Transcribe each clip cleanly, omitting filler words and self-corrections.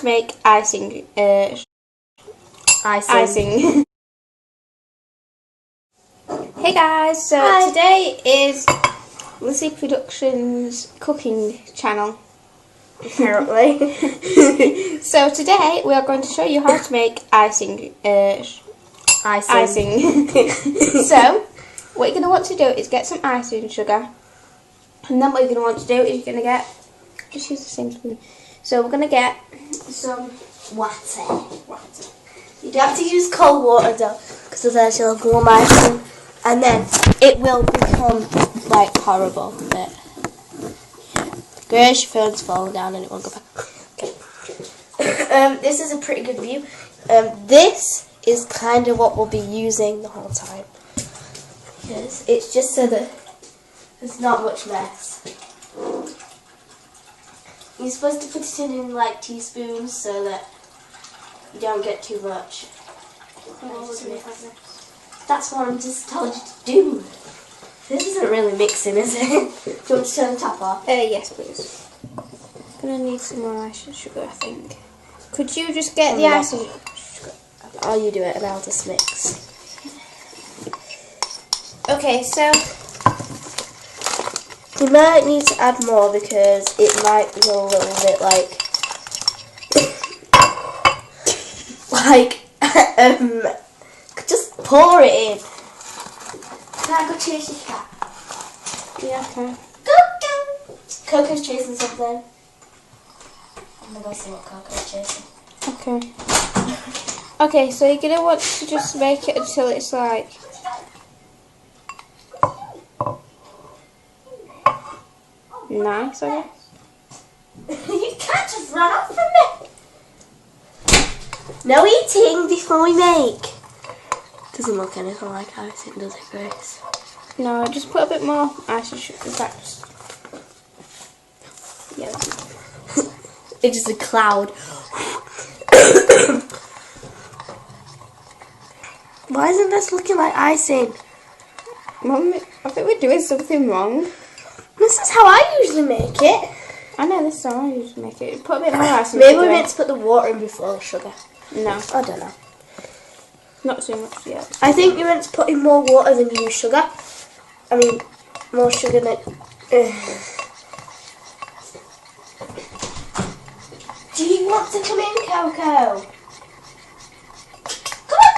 make icing. Icing. Hey guys, so Hi. Today is Lizzie Productions cooking channel, apparently. So today we are going to show you how to make icing. Icing. So what you're going to want to do is get some icing sugar, and then what you're going to want to do is you're going to get, just use the same spoon. So we're going to get some water. You don't have to use cold water though, because otherwise you'll go on icing, and then it will become like horrible. But Grace, your phone's falling down and it won't go back. Okay. This is a pretty good view. This is kind of what we'll be using the whole time. Yes, it's just so that there's not much mess. You're supposed to put it in like teaspoons so that you don't get too much. That's what I'm just told you to do. This isn't really mixing, is it? Do you want to turn the top off? Yes, please. Gonna need some more icing sugar, I think. Could you just get the icing sugar? Oh, you do it, and I'll just mix. Okay, so you might need to add more because it might go a little bit like just pour it in. Can I go chase your cat? yeah, okay. Go. Coco's chasing something. I'm gonna go see what Coco's chasing. Okay. Okay, so you're gonna want to just make it until it's like nice, I guess. You can't just run off from me. No eating before we make. Doesn't look anything like icing, does it, Grace? No, just put a bit more icing sugar. In fact, yeah. It's just a cloud. Why isn't this looking like icing? Mum, I think we're doing something wrong. This is how I usually make it. I know, this is how I usually make it. Put a bit more icing Maybe sugar. we're meant to put the water in before the sugar. No, I don't know. not too much yet. I think you're meant to put in more water than you use sugar. I mean, more sugar than... Do you want to come in, Coco? Come on!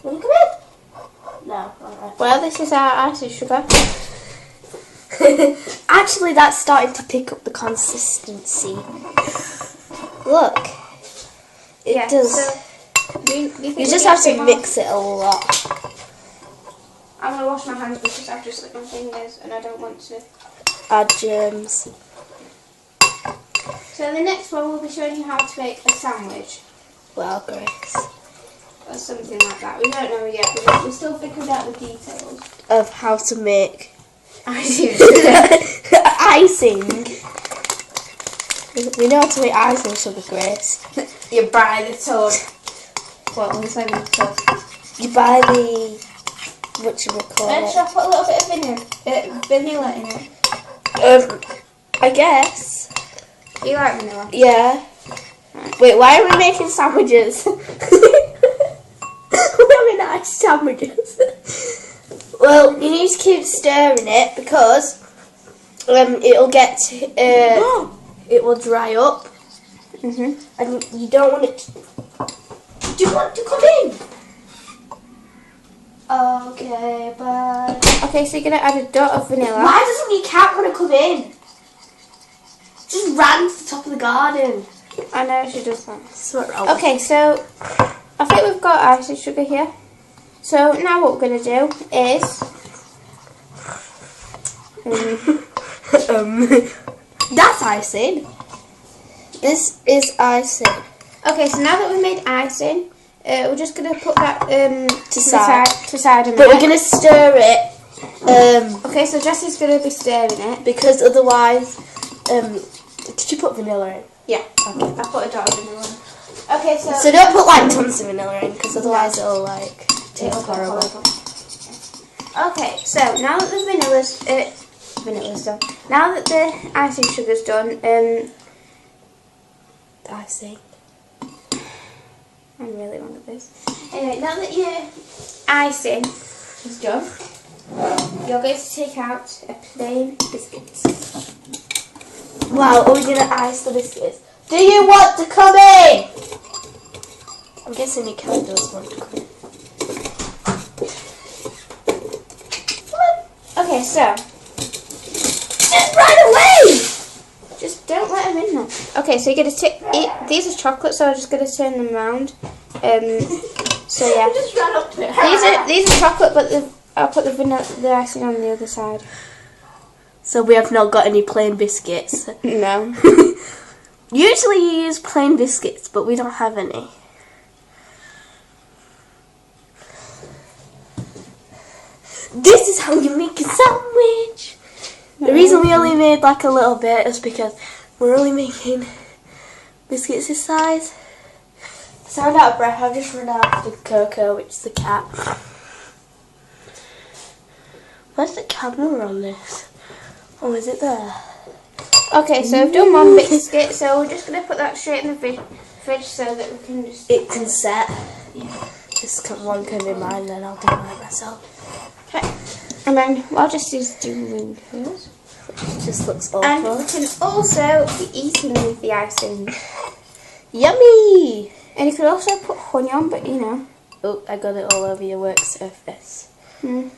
Want to come in? No. Alright. Well, this is our icing sugar. Actually, that's starting to pick up the consistency. Look. It does. So, do you think You just have to mix it a lot. I'm going to wash my hands because I've just slipped my fingers and I don't want to. Add germs. So the next one we'll be showing you how to make a sandwich. Well, Grace. Or something like that. We don't know yet. We're still figuring out the details. Of how to make Icing. icing. We know how to make icing sugar, Grace. You buy the tub. What was I going to tub? You buy the... whatchamacallit. Should I put a little bit of vanilla in it? I guess. You like vanilla? Yeah. Right. Wait, why are we making sandwiches? We're having nice sandwiches. Well, you need to keep stirring it because it'll get... it will dry up. Mm-hmm. And you don't want it to... Do you want to come in? Okay, bye. Okay, so you're going to add a dot of vanilla. Why doesn't your cat want to come in? Just ran to the top of the garden. I know she does that. What's wrong? Okay, so I think we've got icing sugar here. So now what we're going to do is... That's icing. This is icing. Okay, so now that we've made icing, we're just going to put that to side. side a minute. But we're going to stir it. Okay, so Jessie's going to be stirring it. Because otherwise... did you put vanilla in? Yeah, okay. I put a dot of vanilla in. Okay, So don't put like tons of vanilla in because otherwise it'll like taste horrible. Okay, so now that the vanilla's done, now that the icing sugar's done, Icing. I'm really wrong at this. Anyway, now that your icing is done, you're going to take out a plain biscuit. Wow, are we going to ice the biscuits? Do you want to come in? I'm guessing your cat does want to come in. Okay, so Just run away! just don't let him in now. Okay, so you're gonna these are chocolate, so I'm just gonna turn them around. So yeah, Just run up to it. these are chocolate, but I'll put the icing on the other side. So we have not got any plain biscuits. No. Usually you use plain biscuits, but we don't have any. This is how you make a sandwich. The reason we only made like a little bit is because we're only making biscuits this size. So I'm out of breath. I've just run out of Coco, which is the cat. Where's the camera on this? Oh, is it there? Okay, so I've done one biscuit, so we're just gonna put that straight in the fridge so that we can just. It can set. Yeah. This one can be mine, then I'll do mine myself. Okay. And then I'll just use doing hers. It just looks And awful. we can also be eating with the icing. Yummy! And you could also put honey on, but you know. Oh, I got it all over your work surface. Mm.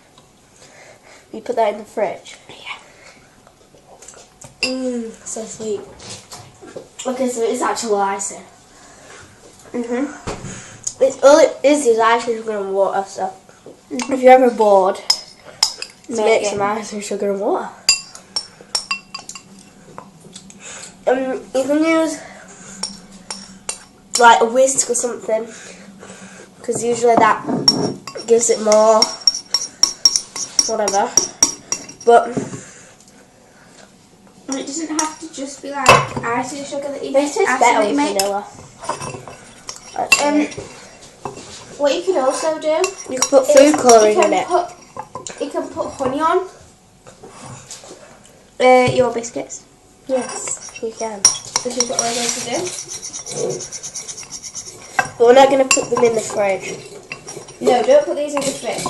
You put that in the fridge? Yeah. Mmm, so sweet. Okay, so it's actual icing. It's all it is icing, sugar and water, so if you're ever bored, make some icing, sugar and water. You can use like a whisk or something, because usually that gives it more whatever, but it doesn't have to just be like icing sugar that you it make. tastes better with vanilla. What you can also do, You can put food colouring in it. You can put honey on your biscuits. Yes, you can. This is what we're going to do. But we're not going to put them in the fridge. No, don't put these in the fridge.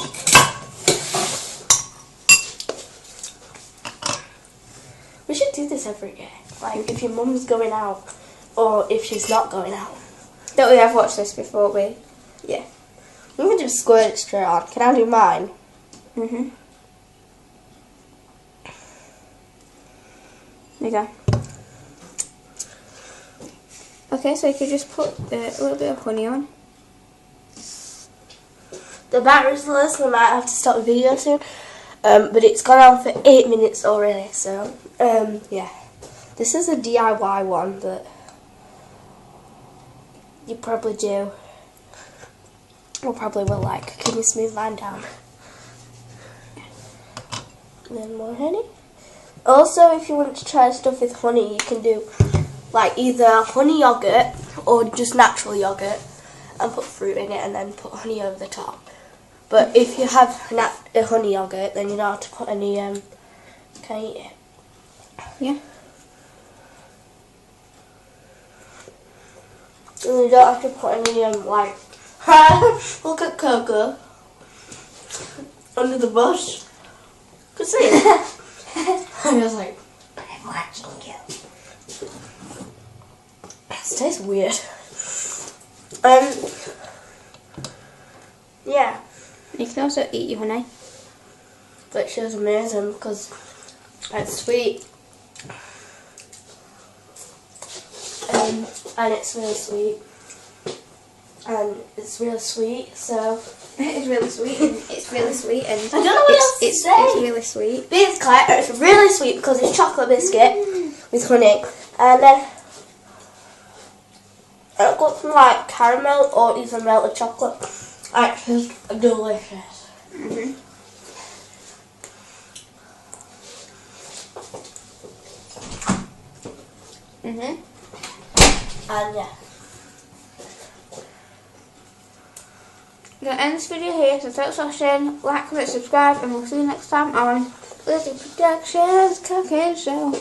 We should do this every day. Like if your mum's going out, or if she's not going out. Don't we have watched this before, we? Yeah. You can just squirt it straight on. Can I do mine? Mhm. There you go. Okay, so you could just put a little bit of honey on. The battery's low, so I might have to stop the video soon. But it's gone on for 8 minutes already, so yeah. This is a DIY one that you probably do, or probably will like. Can you smooth mine down? And then more honey. Also, if you want to try stuff with honey, you can do like either honey yogurt or just natural yogurt and put fruit in it and then put honey over the top. But if you have a honey yogurt, then you don't have to put any, can you eat it? Yeah. And you don't have to put any, like, look at Coco under the bush. Could see it. I was like, I'm watching you. This tastes weird. Yeah. You can also eat your honey. But she was amazing because it's sweet. And it's really sweet. And it's really sweet, so It's really sweet. And it's really sweet, and I don't know what else to it's say. really sweet. It's really sweet because it's chocolate biscuit with honey, and then it got some like caramel or even melted chocolate. It's just delicious. And yeah. I'm going to end this video here, so thanks for watching, like, comment, subscribe, and we'll see you next time on Lizzie Productions Cooking Show.